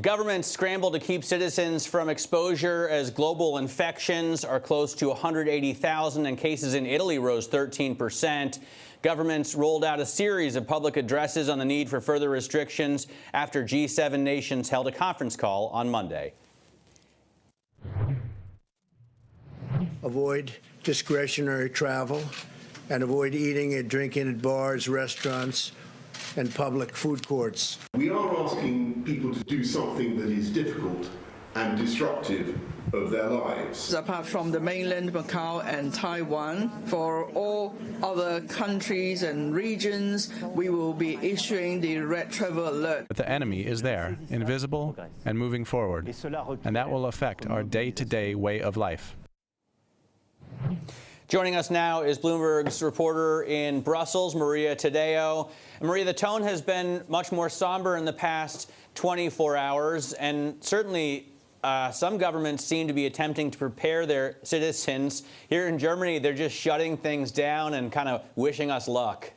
Governments scramble to keep citizens from exposure as global infections are close to 180,000 and cases in Italy rose 13%. Governments rolled out a series of public addresses on the need for further restrictions after G7 nations held a conference call on Monday. Avoid discretionary travel and avoid eating and drinking at bars, restaurants, and public food courts. We are asking people to do something that is difficult and disruptive of their lives. Apart from the mainland Macau and Taiwan, for all other countries and regions, we will be issuing the red travel alert. But the enemy is there, invisible and moving forward, and that will affect our day-to-day way of life. Joining us now is Bloomberg's reporter in Brussels, Maria Tadeo. Maria, the tone has been much more somber in the past 24 hours, and certainly some governments seem to be attempting to prepare their citizens. Here in Germany, they're just shutting things down and kind of wishing us luck.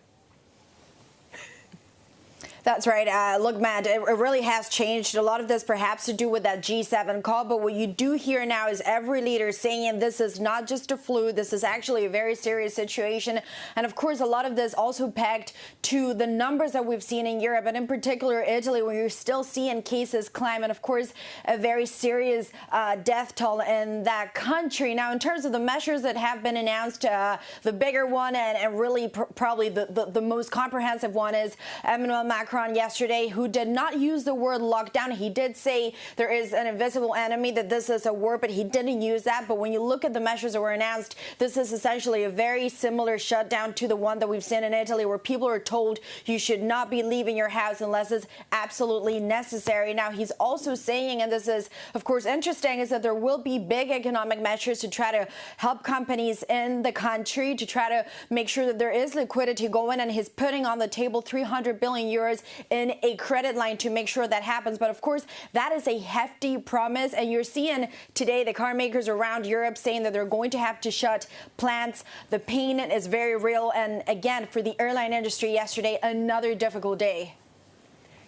That's right. Look, Matt, it really has changed. A lot of this perhaps to do with that G7 call. But what you do hear now is every leader saying this is not just a flu. This is actually a very serious situation. And of course, a lot of this also pegged to the numbers that we've seen in Europe, and in particular Italy, where you're still seeing cases climb. And of course, a very serious death toll in that country. Now, in terms of the measures that have been announced, the bigger one and really probably the most comprehensive one is Emmanuel Macron yesterday, who did not use the word lockdown. He did say there is an invisible enemy, that this is a word, but he didn't use that. But when you look at the measures that were announced, this is essentially a very similar shutdown to the one that we've seen in Italy, where people are told you should not be leaving your house unless it's absolutely necessary. Now, he's also saying, and this is, of course, interesting, is that there will be big economic measures to try to help companies in the country, to try to make sure that there is liquidity going, and he's putting on the table 300 billion euros in a credit line to make sure that happens. But of course, that is a hefty promise. And you're seeing today the car makers around Europe saying that they're going to have to shut plants. The pain is very real. And again, for the airline industry yesterday, another difficult day.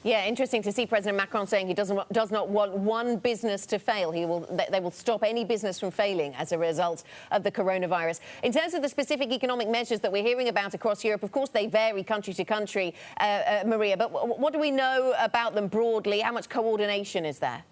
Yeah, interesting to see President Macron saying he does not want one business to fail. They will stop any business from failing as a result of the coronavirus. In terms of the specific economic measures that we're hearing about across Europe, of course, they vary country to country, Maria. But what do we know about them broadly? How much coordination is there?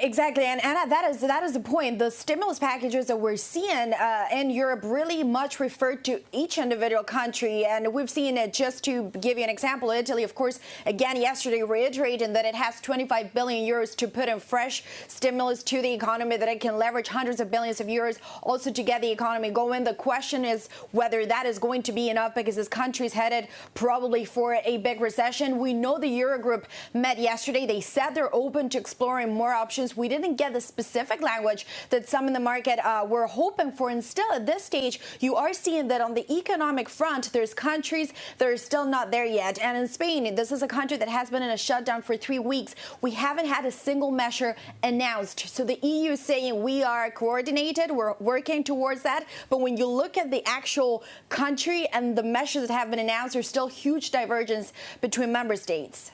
Exactly, and Anna, that is the point. The stimulus packages that we're seeing in Europe really much refer to each individual country, and we've seen it. Just to give you an example, Italy, of course, again yesterday reiterating that it has 25 billion euros to put in fresh stimulus to the economy, that it can leverage hundreds of billions of euros also to get the economy going. The question is whether that is going to be enough, because this country is headed probably for a big recession. We know the Eurogroup met yesterday. They said they're open to exploring more options. We didn't get the specific language that some in the market were hoping for. And still, at this stage, you are seeing that on the economic front, there's countries that are still not there yet. And in Spain, this is a country that has been in a shutdown for 3 weeks. We haven't had a single measure announced. So the EU is saying we are coordinated, we're working towards that. But when you look at the actual country and the measures that have been announced, there's still huge divergence between member states.